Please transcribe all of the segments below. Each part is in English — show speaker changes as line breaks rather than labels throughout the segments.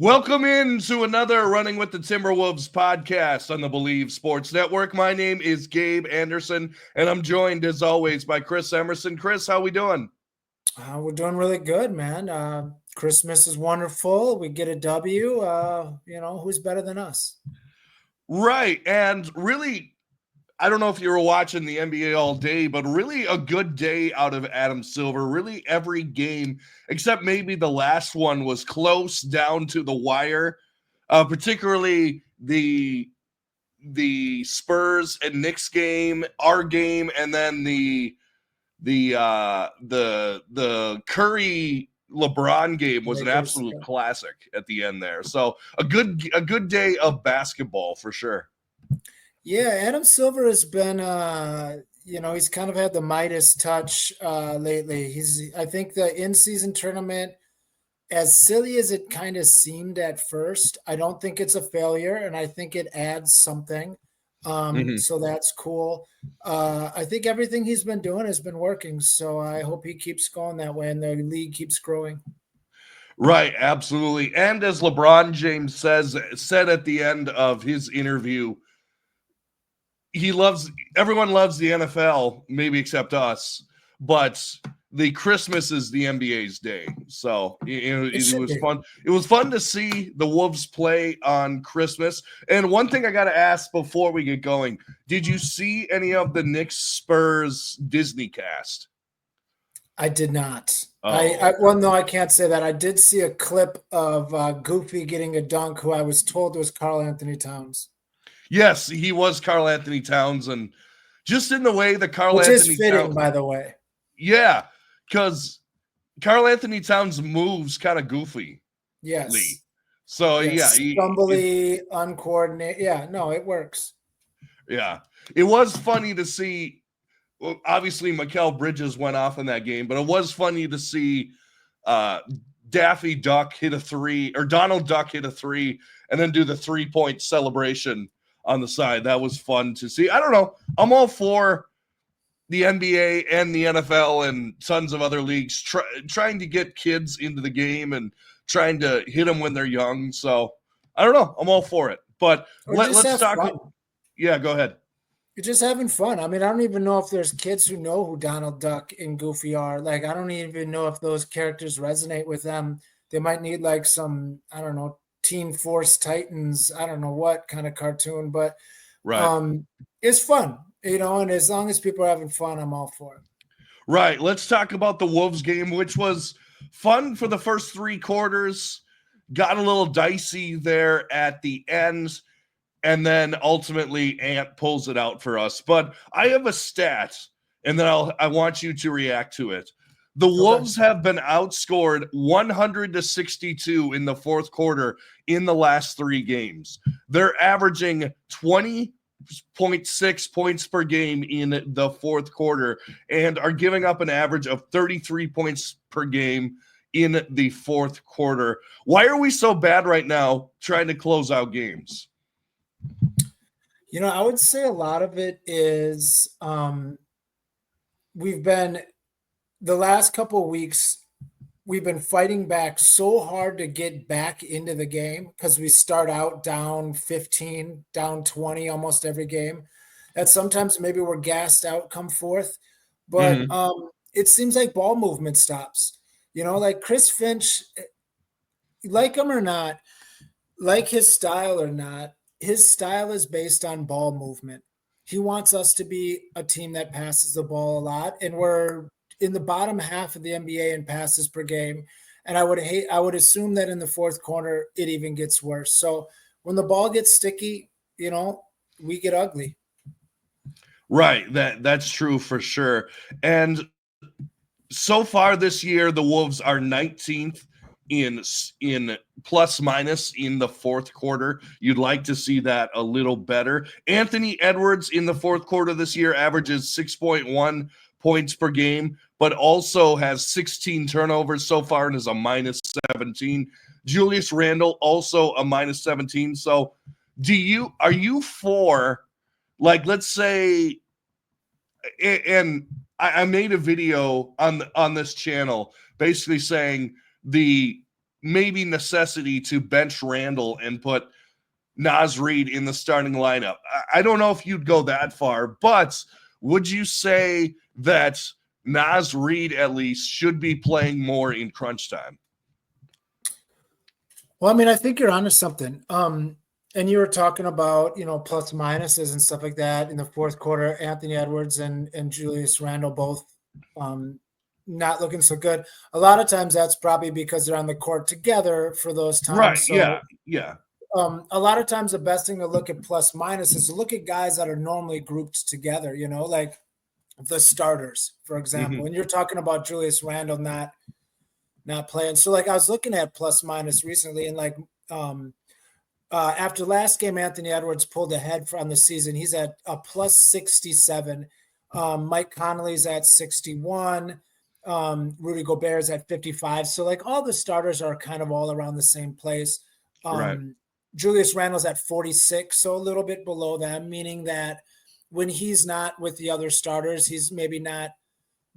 Welcome into another Running with the Timberwolves podcast on the Believe Sports Network. My name is Gabe Anderson, and I'm joined, as always, by Chris Emerson. Chris, how we doing?
We're doing really good, man. Christmas is wonderful. We get a W. Who's better than us?
Right, and really, I don't know if you were watching the NBA all day, but really a good day out of Adam Silver. Really every game, except maybe the last one, was close down to the wire, particularly the Spurs and Knicks game, our game, and then the Curry LeBron game was an
Lakers,
absolute
yeah.
classic at the end there. So a good day of basketball for sure.
Yeah, Adam Silver has been, he's kind of had the Midas touch lately. I think the in-season tournament, as silly as it kind of seemed at first, I don't think it's a failure, and I think it adds something. So that's cool. I think everything he's been doing has been working, so I hope he keeps going that way and the league keeps growing.
Right, absolutely. And as LeBron James said at the end of his interview, everyone loves the NFL, maybe except us, but the Christmas is the NBA's day. So it was fun. It was fun to see the Wolves play on Christmas. And one thing I got to ask before we get going, did you see any of the Knicks Spurs Disney cast?
I did not.
Oh.
No, I can't say that. I did see a clip of Goofy getting a dunk, who I was told was Karl Anthony Towns.
Yes, he was Karl Anthony Towns, and just in the way that
Which is fitting, by the way.
Yeah, because Karl Anthony Towns moves kind of goofy.
Yes.
So
yes. Stumbly, uncoordinated. Yeah, no, it works.
Yeah. It was funny to see. Well, obviously, Mikal Bridges went off in that game, but it was funny to see Daffy Duck hit a three, or Donald Duck hit a three, and then do the 3-point celebration on the side. That was fun to see. I don't know. I'm all for the NBA and the NFL and tons of other leagues trying to get kids into the game and trying to hit them when they're young. So I don't know. I'm all for it. But let's talk.
Fun.
Yeah, go ahead.
You're just having fun. I mean, I don't even know if there's kids who know who Donald Duck and Goofy are. Like, I don't even know if those characters resonate with them. They might need like some, I don't know, Teen Force Titans, I don't know what kind of cartoon, but it's fun, and as long as people are having fun, I'm all for it.
Right. Let's talk about the Wolves game, which was fun for the first 3 quarters, got a little dicey there at the end, and then ultimately Ant pulls it out for us. But I have a stat, and then I want you to react to it. The Wolves have been outscored 100-62 in the fourth quarter in the last 3 games. They're averaging 20.6 points per game in the fourth quarter and are giving up an average of 33 points per game in the fourth quarter. Why are we so bad right now trying to close out games?
I would say a lot of it is we've been the last couple of weeks, we've been fighting back so hard to get back into the game because we start out down 15, down 20 almost every game. That sometimes maybe we're gassed out come fourth, but it seems like ball movement stops. Like Chris Finch, like him or not, like his style or not, his style is based on ball movement. He wants us to be a team that passes the ball a lot, and we're in the bottom half of the NBA in passes per game. And I would assume that in the fourth quarter, it even gets worse. So when the ball gets sticky, we get ugly.
Right. That's true for sure. And so far this year, the Wolves are 19th in plus minus in the fourth quarter. You'd like to see that a little better. Anthony Edwards in the fourth quarter this year averages 6.1 points per game, but also has 16 turnovers so far and is a minus 17. Julius Randle also a minus 17. So are you for, like, let's say, and I made a video on this channel basically saying the maybe necessity to bench Randall and put Naz Reid in the starting lineup. I don't know if you'd go that far, but would you say that Naz Reid at least should be playing more in crunch time?
Well, I mean, I think you're onto something. And you were talking about, plus minuses and stuff like that in the fourth quarter. Anthony Edwards and Julius Randle both not looking so good. A lot of times that's probably because they're on the court together for those times.
Right.
So,
yeah.
A lot of times the best thing to look at plus minus is to look at guys that are normally grouped together, like the starters, for example.
Mm-hmm.
And you're talking about Julius Randle not playing. So like I was looking at plus minus recently, and like after last game, Anthony Edwards pulled ahead on the season. He's at a plus 67. Mike Conley's at 61. Rudy Gobert's at 55. So like all the starters are kind of all around the same place.
Right.
Julius Randle's at 46, so a little bit below them, meaning that when he's not with the other starters, he's maybe not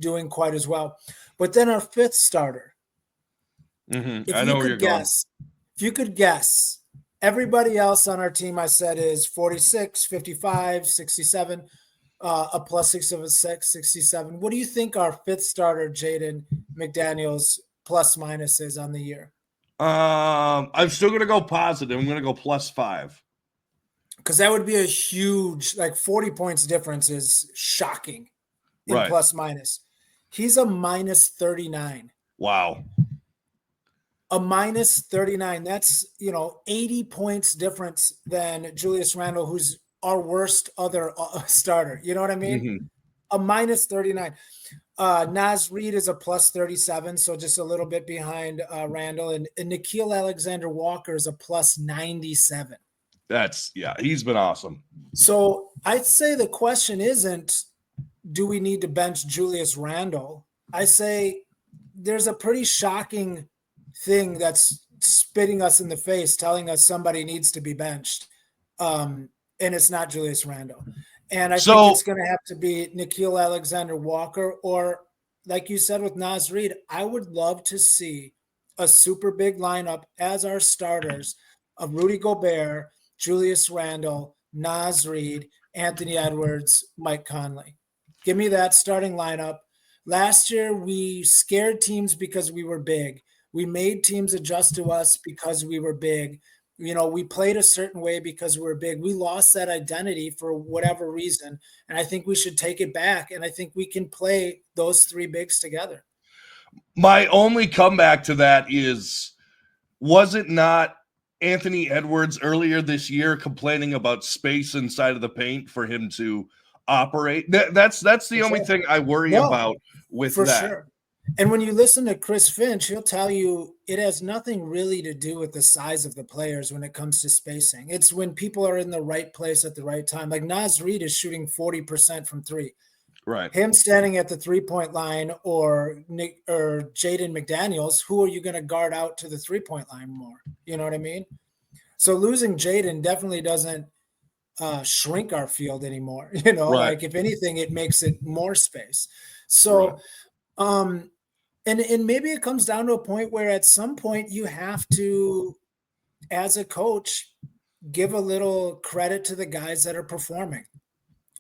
doing quite as well. But then our fifth starter,
I know where you're going.
If you could guess, everybody else on our team, I said, is 46, 55, 67, a plus 6 of a 6, 67. What do you think our fifth starter, Jaden McDaniels, plus minus is on the year?
I'm still going to go positive. I'm going to go plus 5.
Because that would be a huge, like 40 points difference is shocking in plus minus. He's a minus 39.
Wow.
A minus 39. That's, 80 points difference than Julius Randle, who's our worst other starter. You know what I mean?
Mm-hmm.
A minus 39. Naz Reid is a plus 37, so just a little bit behind Randall. And Nickeil Alexander-Walker is a plus 97.
He's been awesome.
So I'd say the question isn't, do we need to bench Julius Randle? I say there's a pretty shocking thing that's spitting us in the face, telling us somebody needs to be benched. And it's not Julius Randle. And I think it's going to have to be Nickeil Alexander-Walker, or like you said with Naz Reid, I would love to see a super big lineup as our starters of Rudy Gobert, Julius Randle, Naz Reid, Anthony Edwards, Mike Conley. Give me that starting lineup. Last year, we scared teams because we were big. We made teams adjust to us because we were big. We played a certain way because we were big. We lost that identity for whatever reason. And I think we should take it back. And I think we can play those three bigs together.
My only comeback to that is, was it not Anthony Edwards earlier this year complaining about space inside of the paint for him to operate? That's the only thing I worry about with that.
Sure. And when you listen to Chris Finch, he'll tell you it has nothing really to do with the size of the players when it comes to spacing. It's when people are in the right place at the right time. Like Naz Reid is shooting 40% from three.
Right.
Him standing at the 3-point line or Jaden McDaniels, who are you going to guard out to the 3-point line more? You know what I mean? So losing Jaden definitely doesn't shrink our field anymore. Like if anything, it makes it more space. So, and maybe it comes down to a point where at some point you have to, as a coach, give a little credit to the guys that are performing.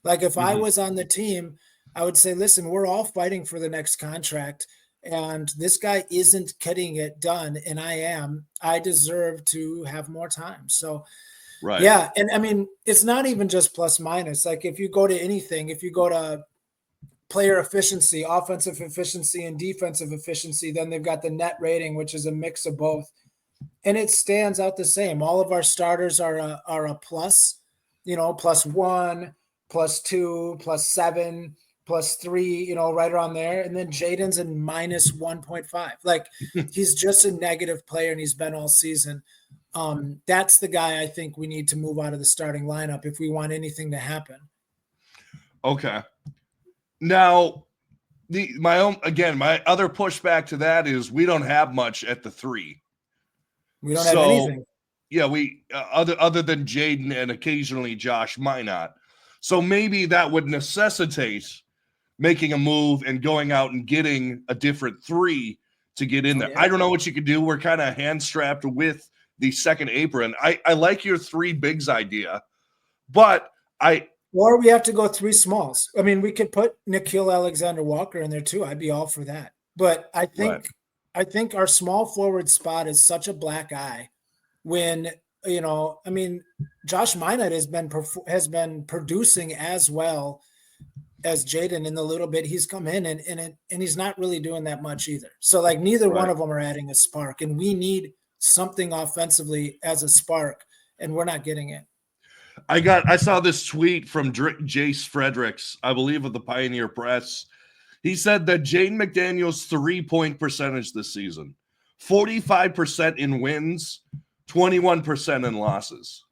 Like if I was on the team, I would say, listen, we're all fighting for the next contract, and this guy isn't getting it done, and I deserve to have more time. So, yeah. And I mean, it's not even just plus minus. Like if you go to anything, if you go to player efficiency, offensive efficiency, and defensive efficiency, then they've got the net rating, which is a mix of both. And it stands out the same. All of our starters are a plus, plus 1, plus 2, plus 7, plus 3, right around there. And then Jaden's in minus 1.5. Like he's just a negative player, and he's been all season. That's the guy I think we need to move out of the starting lineup if we want anything to happen.
Okay. Now, my other pushback to that is we don't have much at the 3.
We don't have anything.
Yeah, we other than Jaden and occasionally Josh Minot. So maybe that would necessitate making a move and going out and getting a different 3 to get in there.
Yeah.
I don't know what you could do. We're kind of hand strapped with the second apron. I like your three bigs idea, but
or we have to go three smalls. I mean, we could put Nickeil Alexander-Walker in there too. I'd be all for that. But I think our small forward spot is such a black eye when, I mean, Josh Minot has been producing as well as Jaden in the little bit he's come in, and he's not really doing that much either. So like neither one of them are adding a spark, and we need something offensively as a spark, and we're not getting it.
I saw this tweet from Jace Fredericks, I believe of the Pioneer Press. He said that Jaden McDaniels' 3-point percentage this season, 45% in wins, 21% in losses.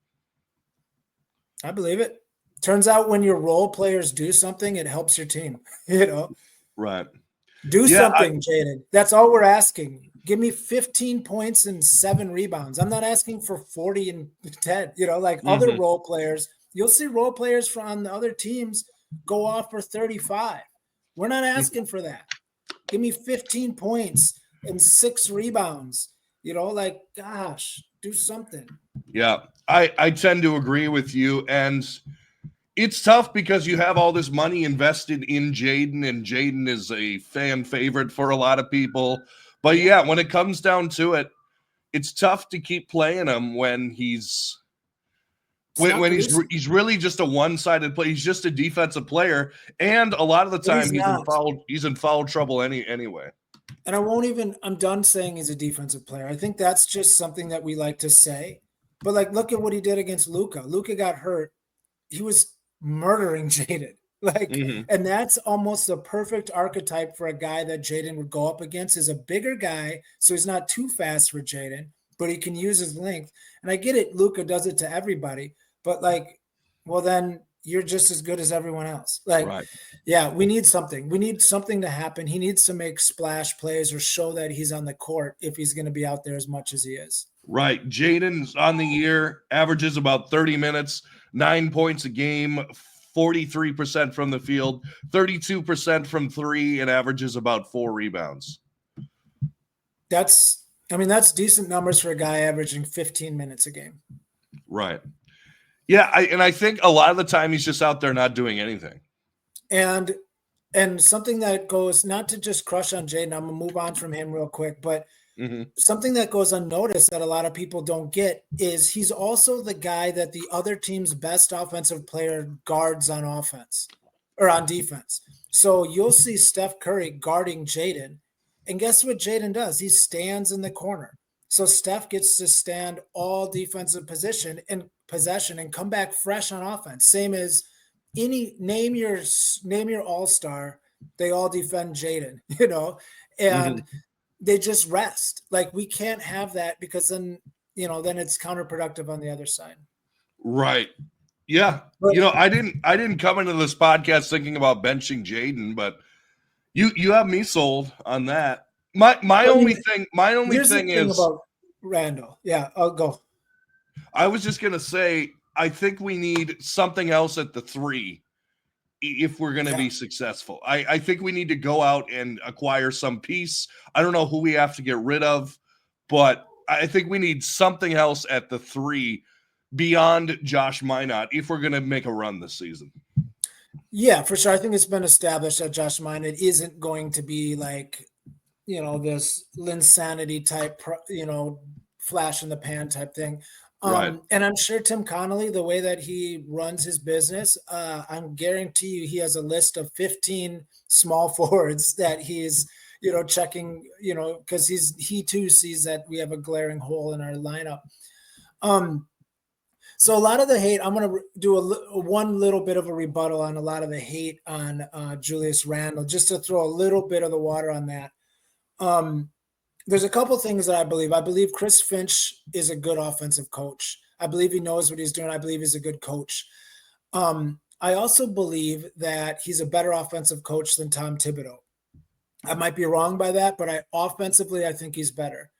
I believe it. Turns out when your role players do something, it helps your team,
Right.
Do something, Jaden. That's all we're asking. Give me 15 points and 7 rebounds. I'm not asking for 40 and 10, other role players. You'll see role players from the other teams go off for 35. We're not asking for that. Give me 15 points and 6 rebounds. Gosh, do something.
Yeah, I tend to agree with you. And it's tough because you have all this money invested in Jaden, and Jaden is a fan favorite for a lot of people. But yeah, when it comes down to it, it's tough to keep playing him when he's really just a one-sided play. He's just a defensive player, and a lot of the time he's in foul trouble anyway.
And I'm done saying he's a defensive player. I think that's just something that we like to say. But look at what he did against Luka. Luka got hurt. He was murdering Jaden. And that's almost the perfect archetype for a guy that Jaden would go up against, is a bigger guy, so he's not too fast for Jaden, but he can use his length. And I get it, Luka does it to everybody, but then you're just as good as everyone else. Yeah, we need something. We need something to happen. He needs to make splash plays or show that he's on the court if he's going to be out there as much as he is.
Right. Jaden's on the year, averages about 30 minutes, 9 points a game, 43% from the field, 32% from three, and averages about 4 rebounds.
That's decent numbers for a guy averaging 15 minutes a game.
Right. Yeah, I think a lot of the time he's just out there not doing anything.
And something that goes, not to just crush on Jaden, I'm going to move on from him real quick, but something that goes unnoticed that a lot of people don't get is he's also the guy that the other team's best offensive player guards on offense or on defense. So you'll see Steph Curry guarding Jaden, and guess what Jaden does? He stands in the corner. So Steph gets to stand all defensive possession and come back fresh on offense. Same as name your all-star, they all defend Jaden, and they just rest. We can't have that, because then it's counterproductive on the other side.
Right. Yeah. But, I didn't come into this podcast thinking about benching Jaden, but you have me sold on that. My only thing is
about Randall. Yeah, I'll go.
I was just going to say, I think we need something else at the 3 if we're going to be successful. I think we need to go out and acquire some piece. I don't know who we have to get rid of, but I think we need something else at the 3 beyond Josh Minot if we're going to make a run this season.
Yeah, for sure. I think it's been established that Josh Minot isn't going to be this Linsanity type, flash in the pan type thing.
Right.
And I'm sure Tim Conley, the way that he runs his business, I guarantee you he has a list of 15 small forwards that he's, checking, because he too sees that we have a glaring hole in our lineup. So a lot of the hate, I'm going to do one little bit of a rebuttal on a lot of the hate on Julius Randle, just to throw a little bit of the water on that. There's a couple things that I believe. I believe Chris Finch is a good offensive coach. I believe he knows what he's doing. I believe he's a good coach. I also believe that he's a better offensive coach than Tom Thibodeau. I might be wrong by that, but offensively, I think he's better.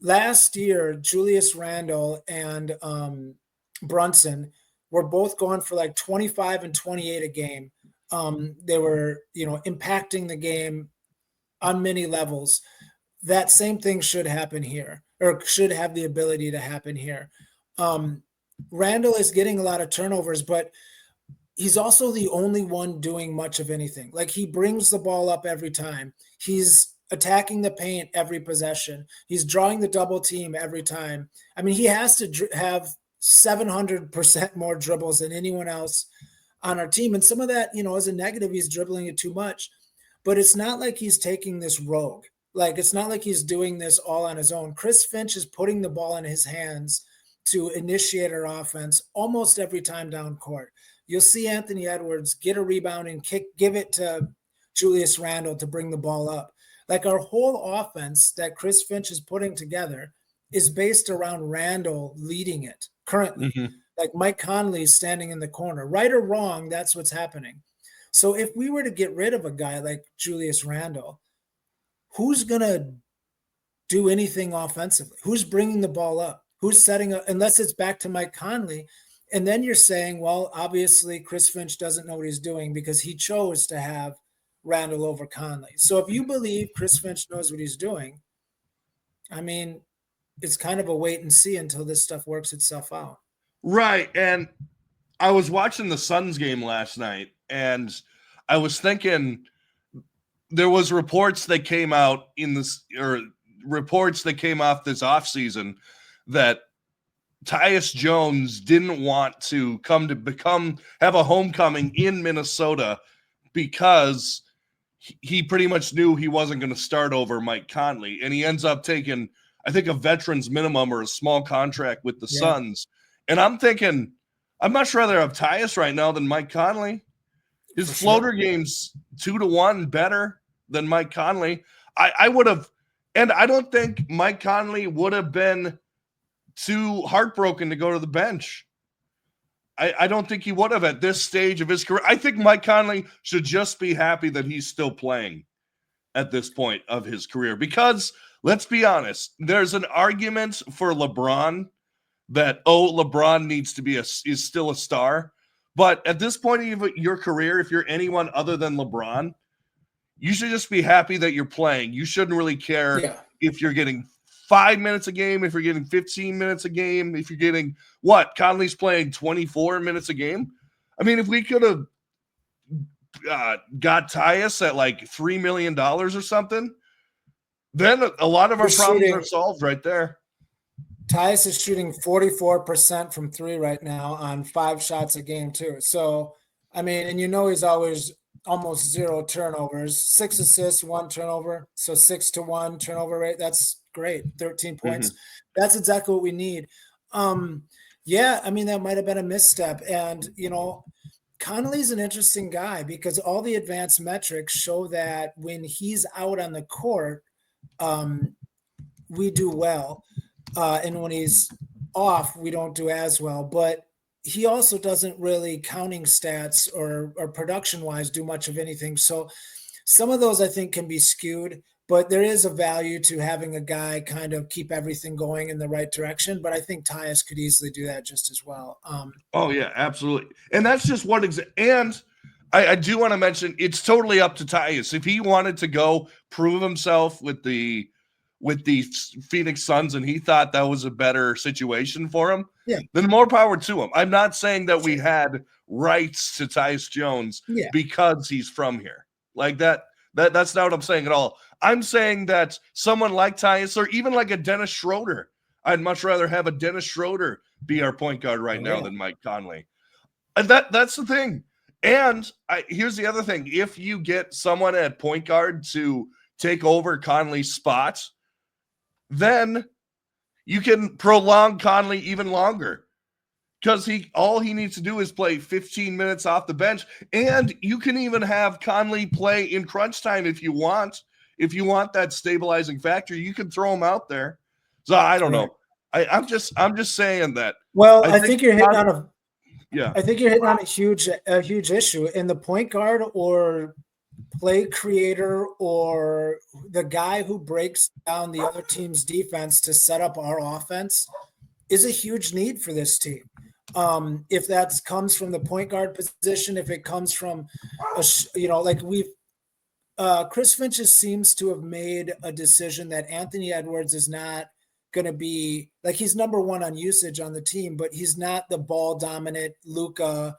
Last year, Julius Randle and Brunson were both going for 25 and 28 a game. They were, impacting the game on many levels. that same thing should happen here, or should have the ability to happen here. Randall is getting a lot of turnovers, but he's also the only one doing much of anything. Like, he brings the ball up every time. He's attacking the paint every possession. He's drawing the double team every time. I mean, he has to have 700% more dribbles than anyone else on our team. And some of that, as a negative, he's dribbling it too much. But it's not like he's taking this rogue. Like, it's not like he's doing this all on his own. Chris Finch is putting the ball in his hands to initiate our offense almost every time down court. You'll see Anthony Edwards get a rebound and give it to Julius Randle to bring the ball up. Like, our whole offense that Chris Finch is putting together is based around Randle leading it currently.
Mm-hmm.
Like, Mike Conley is standing in the corner. Right or wrong, that's what's happening. So if we were to get rid of a guy like Julius Randle, who's going to do anything offensively? Who's bringing the ball up? Who's setting up? Unless it's back to Mike Conley. And then you're saying, well, obviously Chris Finch doesn't know what he's doing because he chose to have Randle over Conley. So if you believe Chris Finch knows what he's doing, I mean, it's kind of a wait and see until this stuff works itself out.
Right. And I was watching the Suns game last night, and I was thinking there was reports that came out reports that came off this offseason that Tyus Jones didn't want to have a homecoming in Minnesota because he pretty much knew he wasn't going to start over Mike Conley. And he ends up taking, I think, a veteran's minimum or a small contract with the Suns. And I'm thinking, I'd much rather have Tyus right now than Mike Conley. His floater game's 2-1 better than Mike Conley. I would have, and I don't think Mike Conley would have been too heartbroken to go to the bench. I don't think he would have at this stage of his career. I think Mike Conley should just be happy that he's still playing at this point of his career. Because, let's be honest, there's an argument for LeBron that, LeBron is still a star. But at this point of your career, if you're anyone other than LeBron, you should just be happy that you're playing. You shouldn't really care if you're getting 5 minutes a game, if you're getting 15 minutes a game, if you're getting Conley's playing 24 minutes a game. I mean, if we could have got Tyus at like $3 million or something, then a lot of our problems are solved right there.
Tyus is shooting 44% from three right now on 5 shots a game too. So, I mean, and he's always almost 0 turnovers, 6 assists, 1 turnover. So 6-1 turnover rate. That's great. 13 points. Mm-hmm. That's exactly what we need. I mean, that might've been a misstep. And, Conley's an interesting guy because all the advanced metrics show that when he's out on the court, we do well. And when he's off, we don't do as well. But he also doesn't really, counting stats or production-wise, do much of anything. So some of those, I think, can be skewed. But there is a value to having a guy kind of keep everything going in the right direction. But I think Tyus could easily do that just as well.
Oh, yeah, absolutely. And that's just one example. And I do want to mention, it's totally up to Tyus. If he wanted to go prove himself with the Phoenix Suns and he thought that was a better situation for him, then more power to him. I'm not saying that we had rights to Tyus Jones because he's from here. Like that's not what I'm saying at all. I'm saying that someone like Tyus or even like a Dennis Schroeder, I'd much rather have a Dennis Schroeder be our point guard right now than Mike Conley. And that's the thing. And here's the other thing. If you get someone at point guard to take over Conley's spot, then you can prolong Conley even longer because all he needs to do is play 15 minutes off the bench. And you can even have Conley play in crunch time if you want. If you want that stabilizing factor, you can throw him out there. So I don't know. I'm just saying that.
Well, I think you're hitting on a huge issue in the point guard or play creator or the guy who breaks down the other team's defense to set up our offense is a huge need for this team. If that comes from the point guard position, if it comes from, Chris Finch seems to have made a decision that Anthony Edwards is not going to be like, he's number one on usage on the team, but he's not the ball dominant Luka,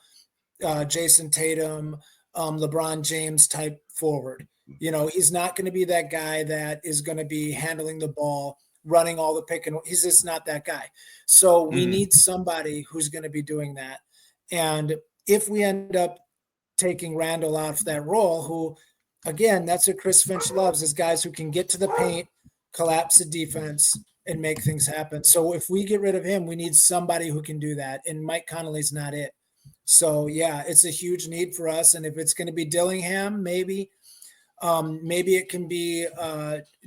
Jason Tatum, LeBron James type forward. He's not going to be that guy that is going to be handling the ball, running all the pick and he's just not that guy. So we need somebody who's going to be doing that. And if we end up taking Randall off that role, who, again, that's what Chris Finch loves, is guys who can get to the paint, collapse the defense, and make things happen. So if we get rid of him, we need somebody who can do that. And Mike Conley's not it. So yeah, it's a huge need for us. And if it's going to be Dillingham, maybe it can be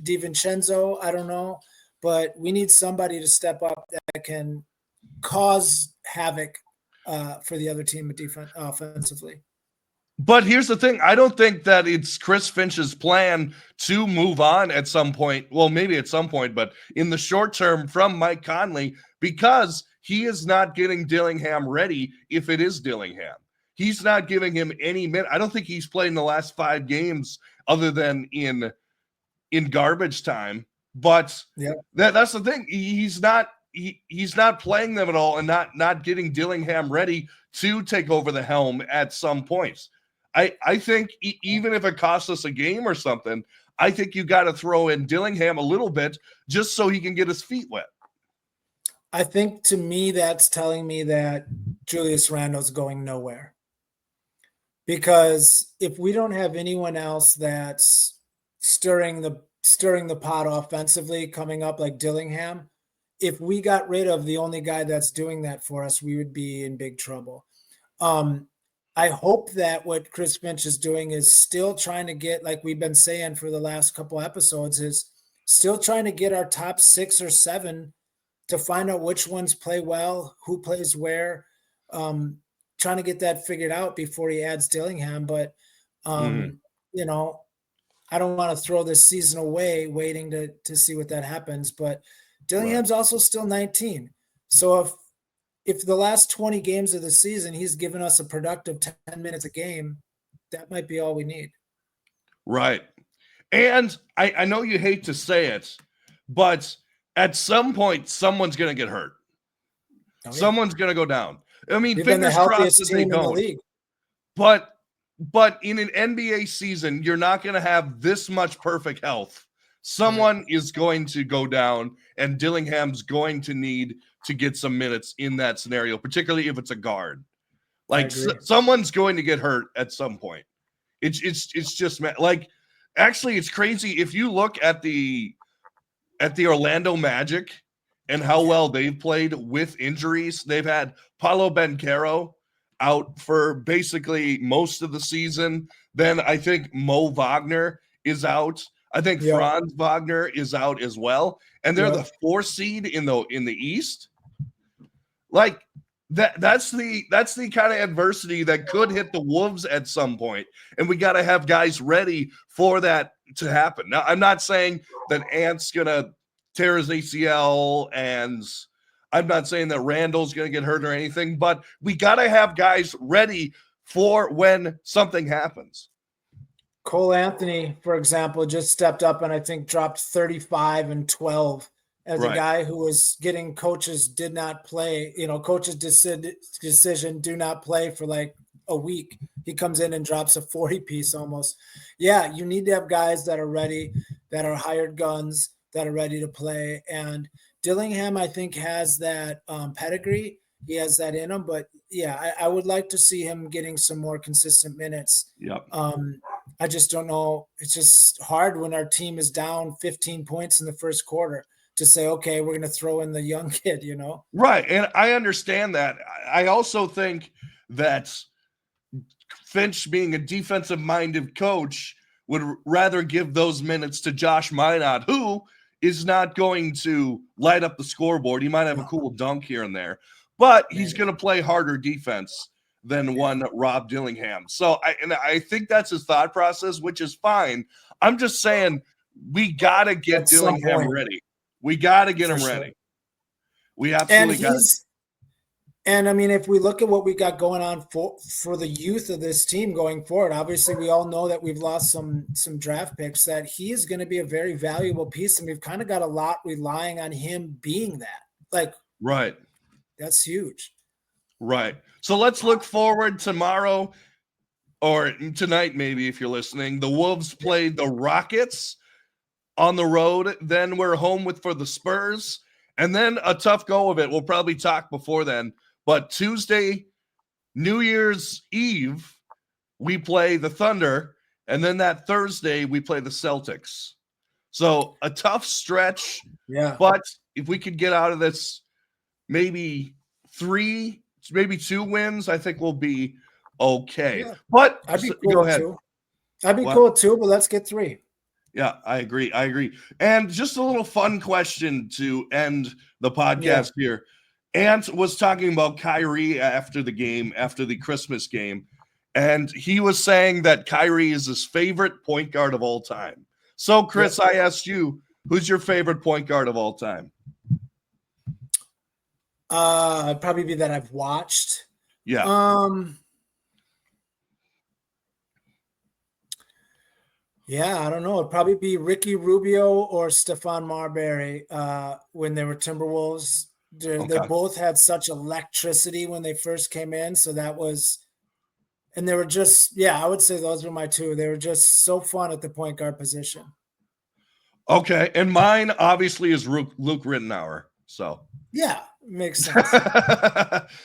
DiVincenzo. I don't know, but we need somebody to step up that can cause havoc for the other team offensively.
But here's the thing. I don't think that it's Chris Finch's plan to move on at some point. Well, maybe at some point, but in the short term from Mike Conley, because he is not getting Dillingham ready if it is Dillingham. He's not giving him any minute. I don't think he's played in the last 5 games other than in garbage time. But that's the thing. He's not playing them at all and not getting Dillingham ready to take over the helm at some points. I think even if it costs us a game or something, I think you got to throw in Dillingham a little bit just so he can get his feet wet.
I think, to me, that's telling me that Julius Randle's going nowhere. Because if we don't have anyone else that's stirring the pot offensively coming up like Dillingham, if we got rid of the only guy that's doing that for us, we would be in big trouble. I hope that what Chris Finch is doing is still trying to get, like we've been saying for the last couple episodes, is still trying to get our top 6 or 7 to find out which ones play well, who plays where, trying to get that figured out before he adds Dillingham. But, I don't want to throw this season away waiting to see what that happens. But Dillingham's also still 19. So if the last 20 games of the season, he's given us a productive 10 minutes a game, that might be all we need.
Right. And I know you hate to say it, but at some point, someone's going to get hurt. Oh, yeah. Someone's going to go down. I mean,
They've been the healthiest team in the league.
But in an NBA season, you're not going to have this much perfect health. Someone is going to go down, and Dillingham's going to need to get some minutes in that scenario, particularly if it's a guard. Like someone's going to get hurt at some point. It's just like, actually, it's crazy. If you look at the Orlando Magic and how well they've played with injuries, they've had Paolo Banchero out for basically most of the season. Then I think Mo Wagner is out. I think Franz Wagner is out as well. And they're the 4th seed in the East. Like that's the kind of adversity that could hit the Wolves at some point. And we got to have guys ready for that to happen. Now, I'm not saying that Ant's going to tear his ACL, and I'm not saying that Randall's going to get hurt or anything, but we got to have guys ready for when something happens.
Cole Anthony, for example, just stepped up and I think dropped 35 and 12 as a guy who was getting coaches did not play, coaches decision do not play for like a week. He comes in and drops a 40 piece almost. Yeah, you need to have guys that are ready, that are hired guns, that are ready to play. And Dillingham, I think, has that pedigree. He has that in him. But yeah, I would like to see him getting some more consistent minutes.
Yep.
I just don't know. It's just hard when our team is down 15 points in the first quarter to say, okay, we're going to throw in the young kid,
Right. And I understand that. I also think that Finch, being a defensive-minded coach, would rather give those minutes to Josh Minot, who is not going to light up the scoreboard. He might have a cool dunk here and there, but he's going to play harder defense than one Rob Dillingham. So I think that's his thought process, which is fine. I'm just saying we got to get Dillingham ready. We got to get him ready. We absolutely got it.
And I mean, if we look at what we got going on for the youth of this team going forward, obviously we all know that we've lost some draft picks, that he is going to be a very valuable piece, and we've kind of got a lot relying on him being that. Like,
Right.
that's huge.
Right. So let's look forward tomorrow or tonight, maybe, if you're listening. The Wolves play the Rockets on the road. Then we're home for the Spurs. And then a tough go of it. We'll probably talk before then. But Tuesday, New Year's Eve, we play the Thunder. And then that Thursday, we play the Celtics. So a tough stretch.
Yeah.
But if we could get out of this, maybe 3, maybe 2 wins, I think we'll be okay.
Yeah.
But
I'd be cool
go ahead.
too. I'd be cool too, but let's get 3.
Yeah, I agree. And just a little fun question to end the podcast here. Ant was talking about Kyrie after the game, after the Christmas game, and he was saying that Kyrie is his favorite point guard of all time. So, Chris, I asked you, who's your favorite point guard of all time?
It'd probably be that I've watched.
Yeah.
Yeah, I don't know. It'd probably be Ricky Rubio or Stephon Marbury when they were Timberwolves. They both had such electricity when they first came in. So that was, and they were just, I would say those were my 2. They were just so fun at the point guard position.
Okay. And mine obviously is Luke Rittenauer. So,
yeah, makes sense.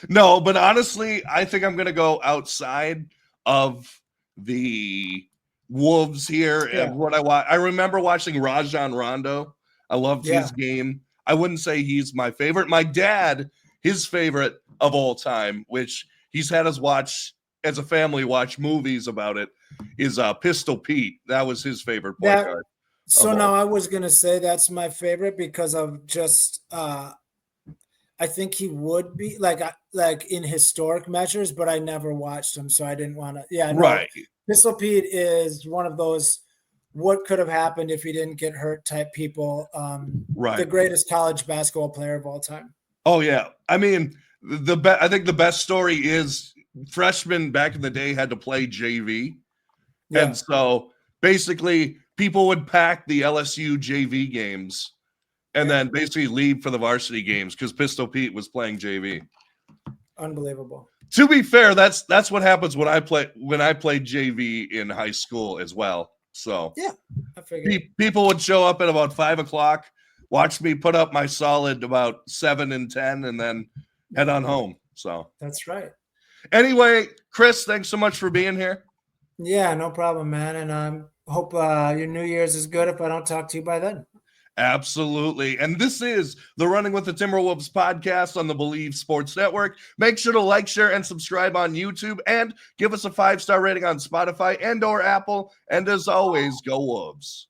No, but honestly, I think I'm going to go outside of the Wolves here. And what I remember watching Rajon Rondo. I loved his game. I wouldn't say he's my favorite. My dad, his favorite of all time, which he's had us watch as a family, watch movies about it, is Pistol Pete. That was his favorite point guard.
So now I was going to say that's my favorite because of just I think he would be like in historic measures, but I never watched him, so I didn't want to. Yeah, no,
right.
Pistol Pete is one of those what could have happened if he didn't get hurt type people.
Right.
The greatest college basketball player of all time.
Oh yeah, I mean I think the best story is freshmen back in the day had to play JV, and so basically people would pack the LSU JV games and then basically leave for the varsity games because Pistol Pete was playing JV.
Unbelievable.
To be fair, that's what happens when I played JV in high school as well. So
I figured
people would show up at about 5:00, watch me put up my solid about 7 and 10, and then head on home. So
that's right.
Anyway, Chris, thanks so much for being here.
Yeah, no problem, man. And I hope your New Year's is good if I don't talk to you by then.
Absolutely. And this is the Running with the Timberwolves podcast on the Believe Sports Network. Make sure to like, share, and subscribe on YouTube and give us a 5-star rating on Spotify and or Apple. And as always, go Wolves.